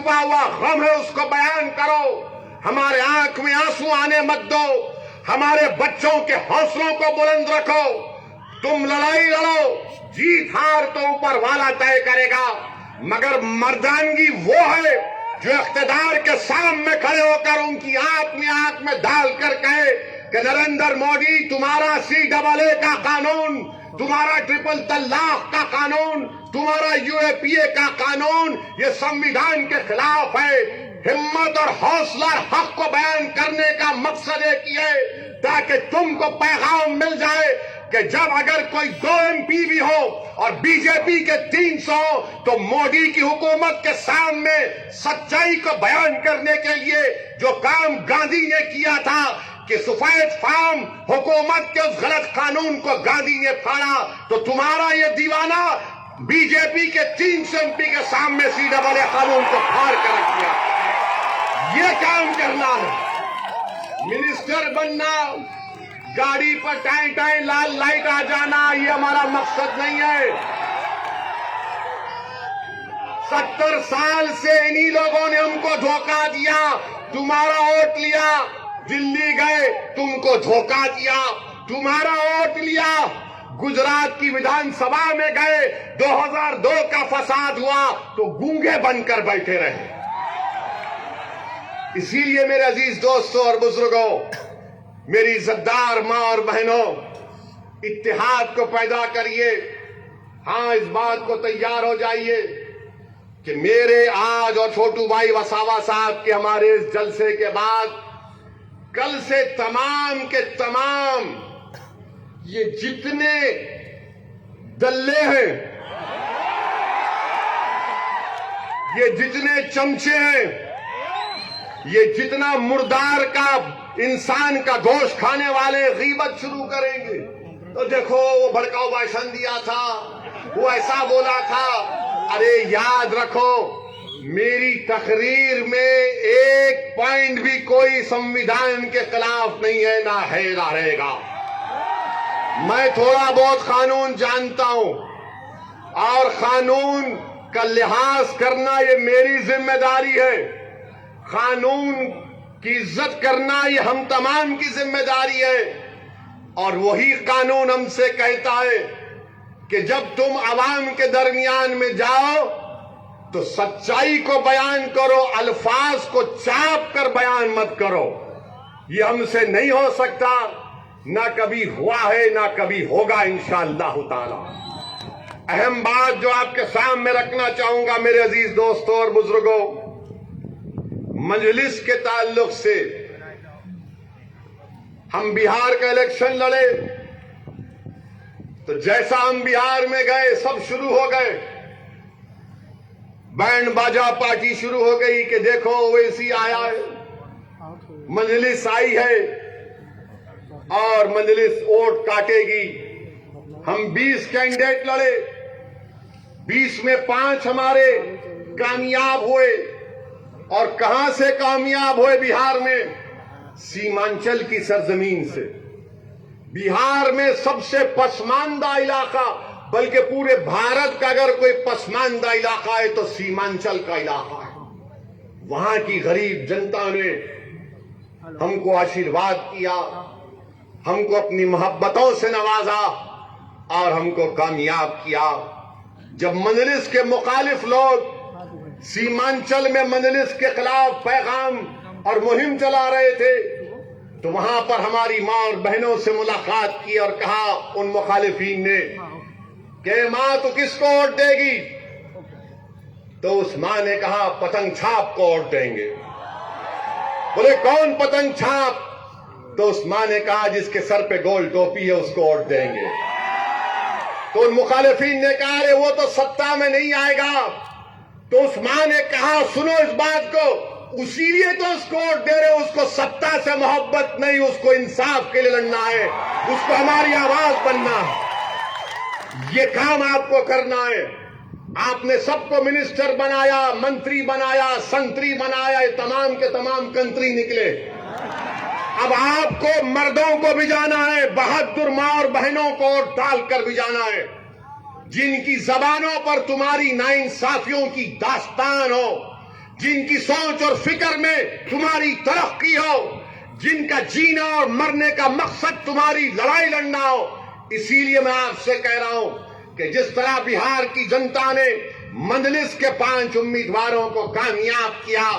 छुपा हुआ गम है उसको बयान करो। हमारे आंख में आंसू आने मत दो। हमारे बच्चों के हौसलों को बुलंद रखो। तुम लड़ाई लड़ो, जीत हार तो ऊपर वाला तय करेगा, मगर मर्दानगी वो है जो इख्तिदार के सामने खड़े होकर उनकी आंख में डालकर कहे कि नरेंद्र मोदी, तुम्हारा CAA का कानून, तुम्हारा ट्रिपल तलाक का कानून, तुम्हारा UAPA का कानून ये संविधान के खिलाफ है। हिम्मत और हौसला हक को बयान करने का मकसद एक ही है ताकि तुमको पैगाम मिल जाए कि जब अगर कोई 2 MP भी हो और बीजेपी के 300 हो तो मोदी की हुकूमत के सामने सच्चाई को बयान करने के लिए जो काम गांधी ने किया था कि सफेद फार्म हुकूमत के उस गलत कानून को गांधी ने फाड़ा, तो तुम्हारा ये दीवाना बीजेपी के 300 MP के सामने CAA कानून को फाड़ कर रख दिया। ये काम करना है। मिनिस्टर बनना, गाड़ी पर टाइम टाइम लाल लाइट आ जाना, ये हमारा मकसद नहीं है। 70 साल से इन्हीं लोगों ने हमको धोखा दिया। तुम्हारा वोट लिया, दिल्ली गए, तुमको धोखा दिया। तुम्हारा वोट लिया, गुजरात की विधानसभा में गए, 2002 का फसाद हुआ तो गूंगे बनकर बैठे रहे। इसीलिए मेरे अजीज दोस्तों और बुजुर्गों, मेरी इज्जतदार मां और बहनों, इत्तेहाद को पैदा करिए। हां, इस बात को तैयार हो जाइए कि मेरे आज और छोटू भाई वसावा साहब के हमारे इस जलसे के बाद कल से तमाम के तमाम ये जितने दल्ले हैं, ये जितने चमचे हैं, ये जितना मुर्दार का इंसान का गोश्त खाने वाले गीबत शुरू करेंगे तो देखो वो भड़काऊ भाषण दिया था, वो ऐसा बोला था। अरे याद रखो, मेरी तकरीर में एक पॉइंट भी कोई संविधान के खिलाफ नहीं है, ना है ना रहेगा। मैं थोड़ा बहुत कानून जानता हूं और कानून का लिहाज करना ये मेरी जिम्मेदारी है। कानून की इज्जत करना ये हम तमाम की जिम्मेदारी है। और वही कानून हमसे कहता है कि जब तुम आवाम के दरमियान में जाओ तो सच्चाई को बयान करो, अल्फाज को चाप कर बयान मत करो। ये हमसे नहीं हो सकता, ना कभी हुआ है ना कभी होगा इंशाअल्लाह ताला। अहम बात जो आपके सामने रखना चाहूंगा मेरे अजीज दोस्तों और बुजुर्गों, मजलिस के ताल्लुक से हम बिहार का इलेक्शन लड़े तो जैसा हम बिहार में गए सब शुरू हो गए, बैंड बाजा पार्टी शुरू हो गई कि देखो ओवैसी आया है, मजलिस आई है और मजलिस वोट काटेगी। हम 20 कैंडिडेट लड़े, 20 में 5 हमारे कामयाब हुए। और कहां से कामयाब हुए बिहार में? सीमांचल की सरजमीन से। बिहार में सबसे पसमानदा इलाका, बल्कि पूरे भारत का अगर कोई पसमानदा इलाका है तो सीमांचल का इलाका है। वहां की गरीब जनता ने हमको आशीर्वाद किया, हमको अपनी मोहब्बतों से नवाजा और हमको कामयाब किया। जब मजलिस के मुखालिफ लोग सीमांचल में मजलिस के खिलाफ पैगाम और मुहिम चला रहे थे तो वहां पर हमारी मां और बहनों से मुलाकात की और कहा उन मुखालिफीन ने कि मां तो किसको वोट देगी? तो उस मां ने कहा पतंग छाप को वोट देंगे। बोले कौन पतंग छाप? तो उस मां ने कहा जिसके सर पे गोल टोपी है उसको वोट देंगे। तो उन मुखालिफीन ने कहा अरे वो तो सत्ता में नहीं आएगा। तो उस मां ने कहा सुनो इस बात को, उसीलिए तो उसको वोट दे रहे, उसको सत्ता से मोहब्बत नहीं, उसको इंसाफ के लिए लड़ना है, उसको हमारी आवाज बनना है। ये काम आपको करना है। आपने सबको मिनिस्टर बनाया, मंत्री बनाया, संतरी बनाया, ये तमाम के तमाम कंत्री निकले। अब आपको मर्दों को भी जाना है, बहादुर मां और बहनों को वोट डालकर भी जाना है, जिनकी जबानों पर तुम्हारी नाइंसाफियों की दास्तान हो, जिनकी सोच और फिक्र में तुम्हारी तरक्की हो, जिनका जीना और मरने का मकसद तुम्हारी लड़ाई लड़ना हो। इसीलिए मैं आपसे कह रहा हूं कि जिस तरह बिहार की जनता ने मजलिस के 5 उम्मीदवारों को कामयाब किया,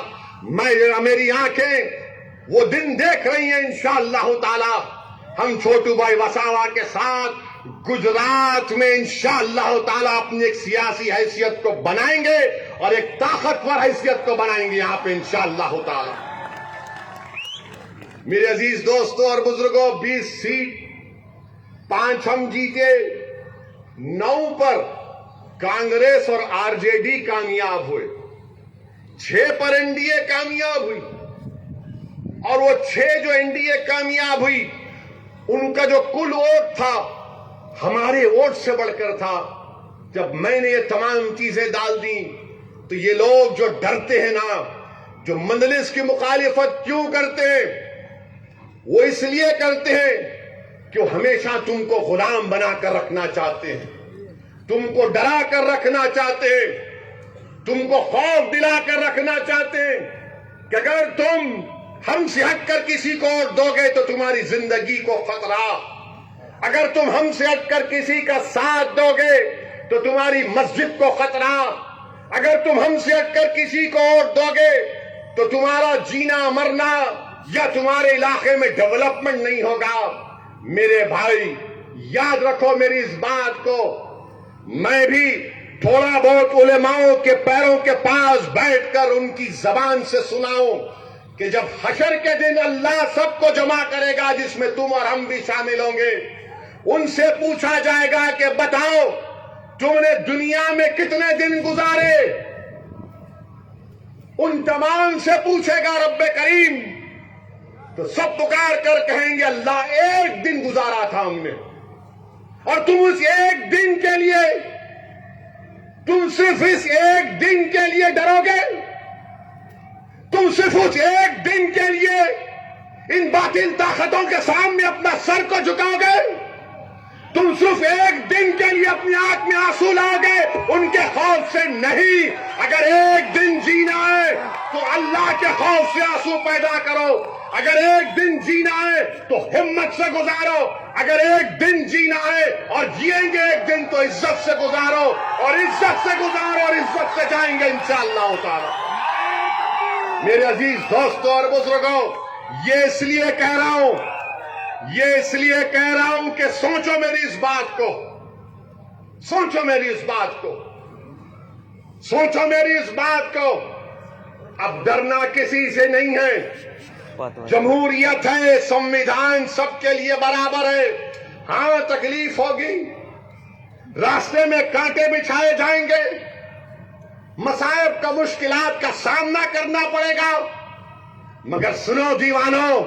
मेरी आंखें वो दिन देख रही हैं। इंशाअल्लाह ताला हम छोटू भाई वसावा के साथ गुजरात में इंशाअल्लाह ताला अपनी एक सियासी हैसियत को बनाएंगे और एक ताकतवर हैसियत को बनाएंगे यहां पे इंशाअल्लाह ताला। मेरे अजीज दोस्तों और बुजुर्गों, 20 सीट 5 हम जीते, 9 पर कांग्रेस और आरजेडी कामयाब हुए, 6 पर एनडीए कामयाब हुई। और वो 6 जो एनडीए कामयाब हुई, उनका जो कुल वोट था हमारे वोट से बढ़कर था। जब मैंने ये तमाम चीजें डाल दी तो ये लोग जो डरते हैं ना, जो मजलिस की मुखालिफत क्यों करते हैं, वो इसलिए करते हैं कि वो हमेशा तुमको गुलाम बनाकर रखना चाहते हैं, तुमको डरा कर रखना चाहते हैं, तुमको खौफ दिलाकर रखना चाहते हैं कि अगर तुम हमसे हटकर किसी को वोट दोगे तो तुम्हारी जिंदगी को खतरा, अगर तुम हमसे हटकर किसी का साथ दोगे तो तुम्हारी मस्जिद को खतरा, अगर तुम हमसे हटकर किसी को वोट दोगे तो तुम्हारा जीना मरना या तुम्हारे इलाके में डेवलपमेंट नहीं होगा। मेरे भाई याद रखो मेरी इस बात को। मैं भी थोड़ा बहुत उलेमाओं के पैरों के पास बैठकर उनकी जबान से सुनाऊं कि जब हशर के दिन अल्लाह सबको जमा करेगा, जिसमें तुम और हम भी शामिल होंगे, उनसे पूछा जाएगा कि बताओ तुमने दुनिया में कितने दिन गुजारे। उन तमाम से पूछेगा रब्बे करीम, तो सब पुकार कर कहेंगे अल्लाह एक दिन गुजारा था हमने। और तुम उस एक दिन के लिए, तुम सिर्फ इस एक दिन के लिए डरोगे, तुम सिर्फ उस एक दिन के लिए इन बातिल ताकतों के सामने अपना सर को झुकाओगे, तुम सिर्फ एक दिन के लिए अपनी आंख में आंसू लाओगे उनके खौफ से नहीं। अगर एक दिन जीना है तो अल्लाह के खौफ से आंसू पैदा करो, अगर एक दिन जीना है तो हिम्मत से गुजारो, अगर एक दिन जीना है और जिएंगे एक दिन तो इज्जत से गुजारो, और इज्जत से गुजारो और इज्जत से जाएंगे इंशाअल्लाह ताला। मेरे अजीज दोस्तों और बुजुर्गों, ये इसलिए कह रहा हूं, ये इसलिए कह रहा हूं कि सोचो मेरी इस बात को, सोचो मेरी इस बात को, सोचो मेरी इस बात को। अब डरना किसी से नहीं है। जमहूरियत है, संविधान सबके लिए बराबर है। हाँ तकलीफ होगी, रास्ते में कांटे बिछाए जाएंगे, मसाइब का मुश्किलात का सामना करना पड़ेगा, मगर सुनो दीवानों,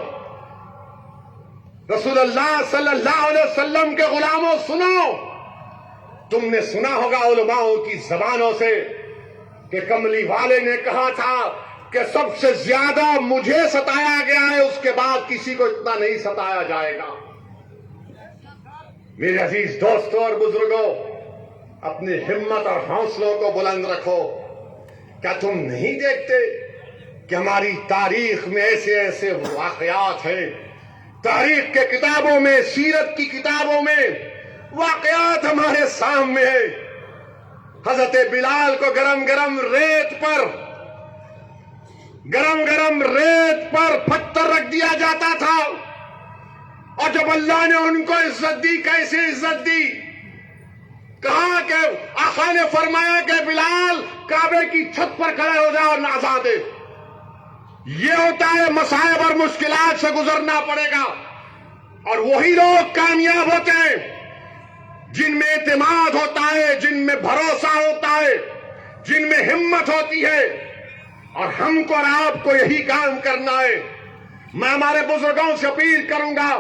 रसूलुल्लाह सल्लल्लाहु अलैहि वसल्लम के गुलामों सुनो। तुमने सुना होगा उलमाओं की जबानों से कि कमली वाले ने कहा था कि सबसे ज्यादा मुझे सताया गया है, उसके बाद किसी को इतना नहीं सताया जाएगा। मेरे अजीज दोस्तों और बुजुर्गों, अपनी हिम्मत और हौसलों को बुलंद रखो। क्या तुम नहीं देखते कि हमारी तारीख में ऐसे ऐसे वाकयात हैं, तारीख के किताबों में, सीरत की किताबों में वाकयात हमारे सामने है। हजरत बिलाल को गरम गरम रेत पर पत्थर रख दिया जाता था, और जब अल्लाह ने उनको इज्जत दी, कैसे इज्जत दी, कहा कि आका ने फरमाया कि बिलाल काबे की छत पर खड़े हो जाओ और अज़ान दे। ये होता है मसाइब और मुश्किलात से गुजरना पड़ेगा, और वही लोग कामयाब होते हैं जिनमें इत्मीनान होता है, जिनमें भरोसा होता है, जिनमें हिम्मत होती है। और हमको और आपको यही काम करना है। मैं हमारे बुजुर्गों से अपील करूंगा,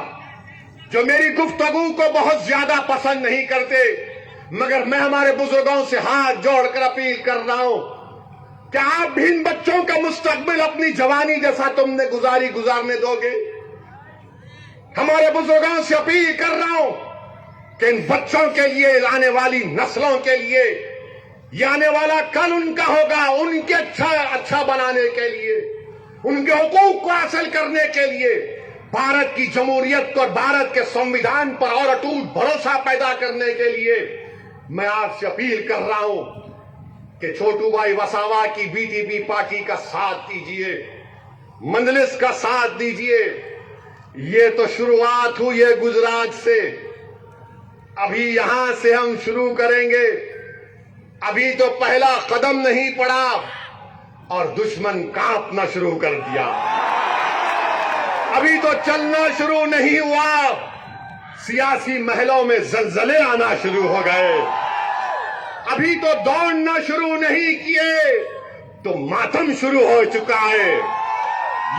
जो मेरी गुफ्तगू को बहुत ज्यादा पसंद नहीं करते, मगर मैं हमारे बुजुर्गों से हाथ जोड़कर अपील कर रहा हूं कि आप भी इन बच्चों का मुस्तकबिल अपनी जवानी जैसा तुमने गुजारने दोगे। हमारे बुजुर्गों से अपील कर रहा हूं कि इन बच्चों के लिए, आने वाली नस्लों के लिए ये आने वाला कल उनका होगा, उनके अच्छा बनाने के लिए, उनके हुकूक को हासिल करने के लिए, भारत की जमहूरियत को और भारत के संविधान पर और अटूट भरोसा पैदा करने के लिए मैं आपसे अपील कर रहा हूं कि छोटू भाई वसावा की बीटीपी पार्टी का साथ दीजिए, मंजलिस का साथ दीजिए। ये तो शुरुआत हुई है गुजरात से, अभी यहां से हम शुरू करेंगे। अभी तो पहला कदम नहीं पड़ा और दुश्मन कांपना शुरू कर दिया। अभी तो चलना शुरू नहीं हुआ, सियासी महलों में जलजले आना शुरू हो गए। अभी तो दौड़ना शुरू नहीं किए तो मातम शुरू हो चुका है।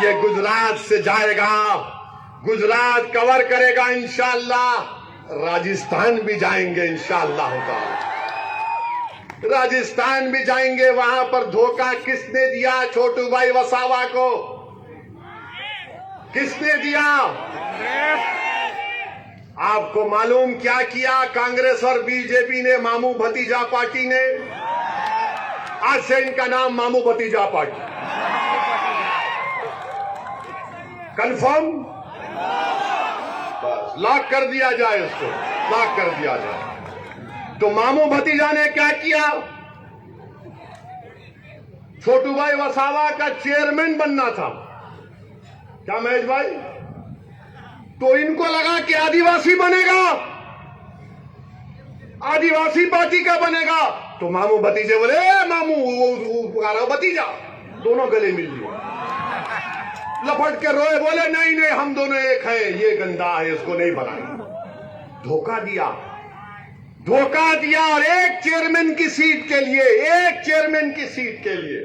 ये गुजरात से जाएगा, गुजरात कवर करेगा इंशाअल्लाह, राजस्थान भी जाएंगे इंशाअल्लाह होगा, राजस्थान भी जाएंगे। वहां पर धोखा किसने दिया छोटू भाई वसावा को? किसने दिया? आपको मालूम क्या किया कांग्रेस और बीजेपी ने, मामू भतीजा पार्टी ने? आज से इनका नाम मामू भतीजा पार्टी। कंफर्म? बस लॉक कर दिया जाए, इसको लॉक कर दिया जाए। तो मामू भतीजा ने क्या किया? छोटू भाई वसावा का चेयरमैन बनना था, क्या महेश भाई? तो इनको लगा कि आदिवासी बनेगा, आदिवासी पार्टी का बनेगा। तो मामू भतीजे बोले, मामू वो भतीजा, दोनों गले मिल लिए, लपट के रोए, बोले नहीं नहीं हम दोनों एक हैं, ये गंदा है, इसको नहीं बनाएंगे। धोखा दिया, धोखा दिया। और एक चेयरमैन की सीट के लिए, एक चेयरमैन की सीट के लिए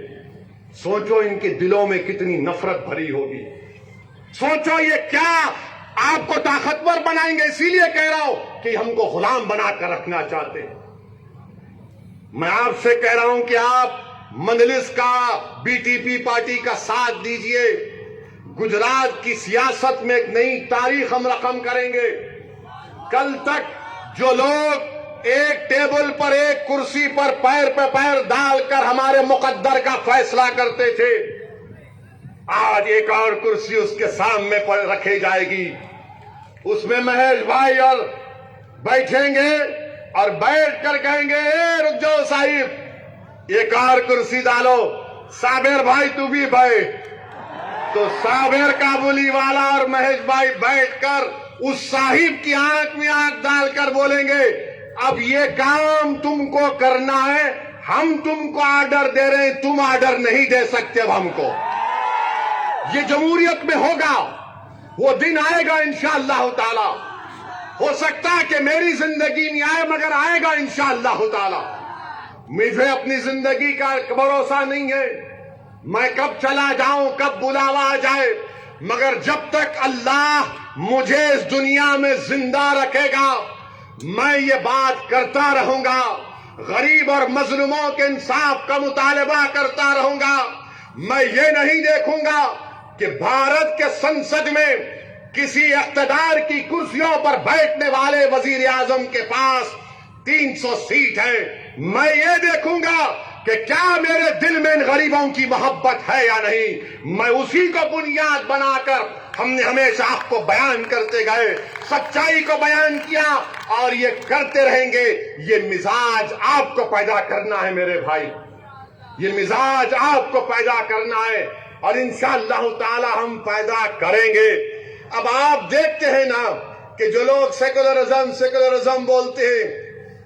सोचो इनके दिलों में कितनी नफरत भरी होगी। सोचो ये क्या आपको ताकतवर बनाएंगे, इसीलिए कह रहा हूं कि हमको गुलाम बनाकर रखना चाहते हैं। मैं आपसे कह रहा हूं कि आप मंजलिस का, बीटीपी पार्टी का साथ दीजिए। गुजरात की सियासत में एक नई तारीख हम रकम करेंगे। कल तक जो लोग एक टेबल पर, एक कुर्सी पर पैर पे पैर डालकर हमारे मुकद्दर का फैसला करते थे, आज एक और कुर्सी उसके सामने पर रखी जाएगी। उसमें महेश भाई और बैठेंगे और बैठकर कहेंगे, ए रुक जाओ साहिब, एक और कुर्सी डालो, साबिर भाई तू भी बैठ। तो साबिर काबुली वाला और महेश भाई बैठकर उस साहिब की आंख में आंख डालकर बोलेंगे, अब ये काम तुमको करना है, हम तुमको ऑर्डर दे रहे हैं, तुम ऑर्डर नहीं दे सकते अब हमको। ये जमहूरियत में होगा, वो दिन आएगा इंशाअल्लाह ताला। हो सकता है कि मेरी जिंदगी में आए, मगर आएगा इंशाअल्लाह ताला। मुझे अपनी जिंदगी का भरोसा नहीं है, मैं कब चला जाऊं, कब बुलावा आ जाए, मगर जब तक अल्लाह मुझे इस दुनिया में जिंदा रखेगा, मैं ये बात करता रहूंगा, गरीब और मजलूमों के इंसाफ का मुतालबा करता रहूंगा। मैं ये नहीं देखूंगा कि भारत के संसद में किसी इख्तिदार की कुर्सियों पर बैठने वाले वजीर आजम के पास 300 सीट है। मैं ये देखूंगा कि क्या मेरे दिल में इन गरीबों की मोहब्बत है या नहीं। मैं उसी को बुनियाद बनाकर हमने हमेशा आपको बयान करते गए, सच्चाई को बयान किया और ये करते रहेंगे। ये मिजाज आपको पैदा करना है मेरे भाई, ये मिजाज आपको पैदा करना है और इंशाअल्लाह ताला हम पैदा करेंगे। अब आप देखते हैं ना कि जो लोग सेकुलरिज्म बोलते हैं,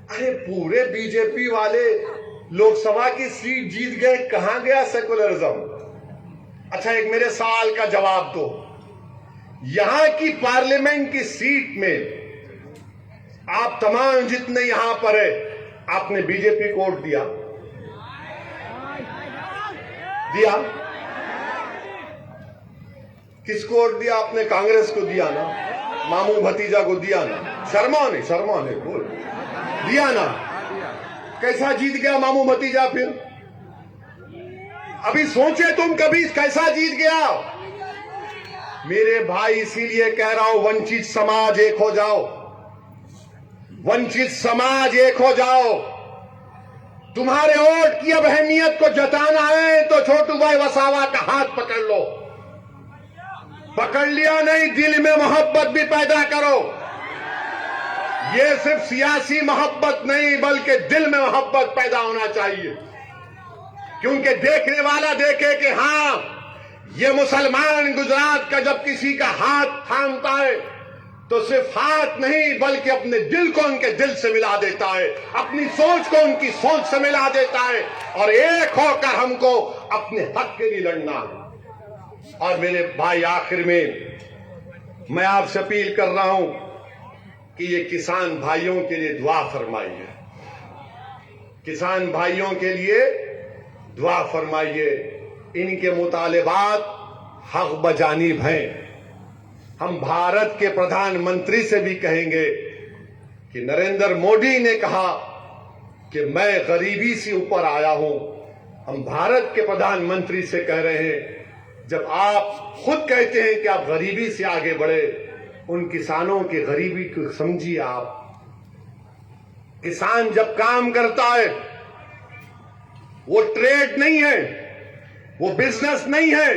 अरे पूरे बीजेपी वाले लोकसभा की सीट जीत गए, कहां गया सेकुलरिज्म? अच्छा एक मेरे सवाल का जवाब दो, यहां की पार्लियामेंट की सीट में आप तमाम जितने यहां पर है, आपने बीजेपी को वोट दिया? दिया? किसको वोट दिया आपने? कांग्रेस को दिया ना, मामू भतीजा को दिया ना, शर्मा ने बोल दिया ना। कैसा जीत गया मामू भतीजा? फिर अभी सोचे तुम कभी कैसा जीत गया मेरे भाई। इसीलिए कह रहा हूं वंचित समाज एक हो जाओ, वंचित समाज एक हो जाओ। तुम्हारे वोट की अब अहमियत को जताना है तो छोटू भाई वसावा का हाथ पकड़ लो। पकड़ लिया नहीं, दिल में मोहब्बत भी पैदा करो। ये सिर्फ सियासी मोहब्बत नहीं बल्कि दिल में मोहब्बत पैदा होना चाहिए, क्योंकि देखने वाला देखे कि हां, ये मुसलमान गुजरात का जब किसी का हाथ थामता है तो सिर्फ हाथ नहीं बल्कि अपने दिल को उनके दिल से मिला देता है, अपनी सोच को उनकी सोच से मिला देता है और एक होकर हमको अपने हक के लिए लड़ना है। और मेरे भाई, आखिर में मैं आपसे अपील कर रहा हूं कि ये किसान भाइयों के लिए दुआ फरमाइए, किसान भाइयों के लिए दुआ फरमाइए। इनके मुतालिबात हक बजानिब हैं। हम भारत के प्रधानमंत्री से भी कहेंगे कि नरेंद्र मोदी ने कहा कि मैं गरीबी से ऊपर आया हूं। हम भारत के प्रधानमंत्री से कह रहे हैं, जब आप खुद कहते हैं कि आप गरीबी से आगे बढ़े, उन किसानों की गरीबी को समझिए। आप किसान जब काम करता है वो ट्रेड नहीं है, वो बिजनेस नहीं है,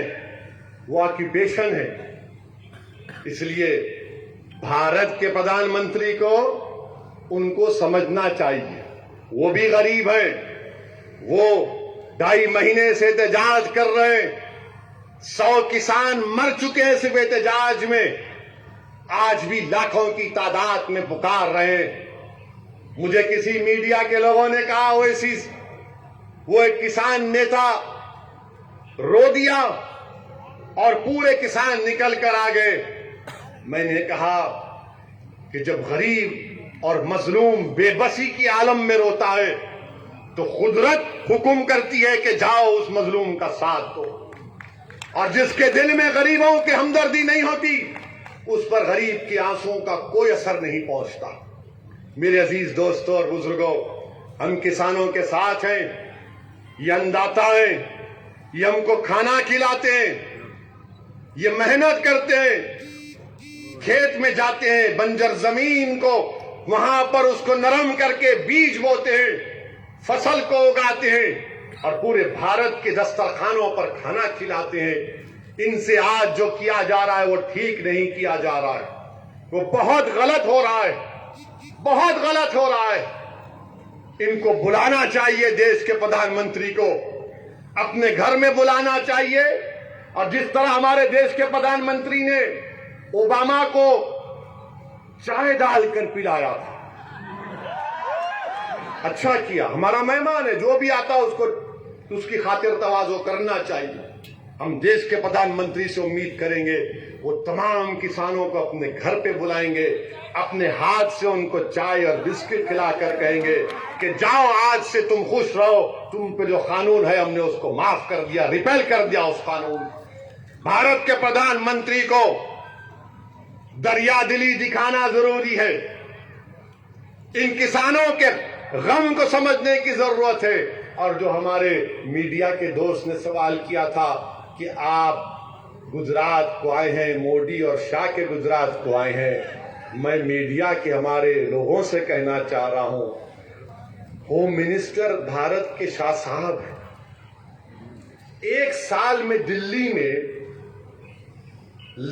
वो ऑक्यूपेशन है। इसलिए भारत के प्रधानमंत्री को उनको समझना चाहिए। वो भी गरीब है, वो 2.5 महीने से एहतजाज कर रहे हैं। 100 किसान मर चुके हैं सिर्फ एहतजाज में, आज भी लाखों की तादाद में पुकार रहे हैं। मुझे किसी मीडिया के लोगों ने कहा वो एक किसान नेता रो दिया और पूरे किसान निकल कर आ गए। मैंने कहा कि जब गरीब और मजलूम बेबसी की आलम में रोता है तो कुदरत हुक्म करती है कि जाओ उस मजलूम का साथ दो, और जिसके दिल में गरीबों की हमदर्दी नहीं होती उस पर गरीब के आंसुओं का कोई असर नहीं पहुंचता। मेरे अजीज दोस्तों और बुजुर्गों, हम किसानों के साथ हैं। ये अन्नदाता हैं, ये हमको खाना खिलाते हैं, ये मेहनत करते हैं, खेत में जाते हैं, बंजर जमीन को वहां पर उसको नरम करके बीज बोते हैं, फसल को उगाते हैं और पूरे भारत के दस्तरखानों पर खाना खिलाते हैं। इनसे आज जो किया जा रहा है वो ठीक नहीं किया जा रहा है, वो बहुत गलत हो रहा है, बहुत गलत हो रहा है। इनको बुलाना चाहिए, देश के प्रधानमंत्री को अपने घर में बुलाना चाहिए। और जिस तरह हमारे देश के प्रधानमंत्री ने ओबामा को चाय डालकर पिलाया था, अच्छा किया। हमारा मेहमान है, जो भी आता है उसको उसकी खातिर तवाज़ो करना चाहिए। हम देश के प्रधानमंत्री से उम्मीद करेंगे वो तमाम किसानों को अपने घर पे बुलाएंगे, अपने हाथ से उनको चाय और बिस्किट खिलाकर कहेंगे कि जाओ, आज से तुम खुश रहो, तुम पे जो कानून है हमने उसको माफ कर दिया, रिपेल कर दिया उस कानून। भारत के प्रधानमंत्री को दरिया दिली दिखाना जरूरी है। इन किसानों के गम को समझने की जरूरत है। और जो हमारे मीडिया के दोस्त ने सवाल किया था कि आप गुजरात को आए हैं, मोदी और शाह के गुजरात को आए हैं, मैं मीडिया के हमारे लोगों से कहना चाह रहा हूं, होम मिनिस्टर भारत के शाह साहब हैं। 1 साल में दिल्ली में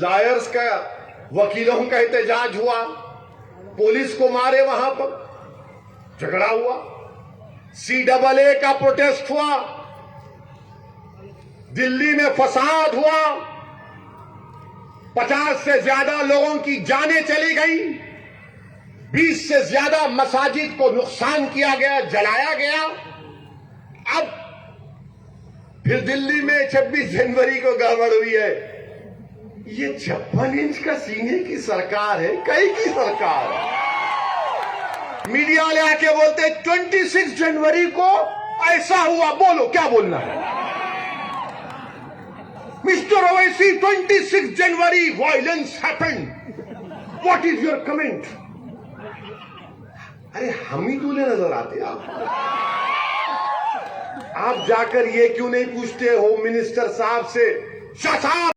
लॉयर्स का, वकीलों का एहतजाज हुआ, पुलिस को मारे, वहां पर झगड़ा हुआ, CAA का प्रोटेस्ट हुआ, दिल्ली में फसाद हुआ, 50 से ज्यादा लोगों की जानें चली गई, 20 से ज्यादा मसाजिद को नुकसान किया गया, जलाया गया। अब फिर दिल्ली में 26 जनवरी को गड़बड़ हुई है। ये 56 इंच का सीने की सरकार है, कई की सरकार है। मीडिया वाले आके बोलते हैं 26 जनवरी को ऐसा हुआ, बोलो क्या बोलना है। Mister Owaisi, 26 January violence happened, what is your comment. अरे हम ही दूल्हे नजर आते आप जाकर ये क्यों नहीं पूछते होम मिनिस्टर साहब से, शाह साहब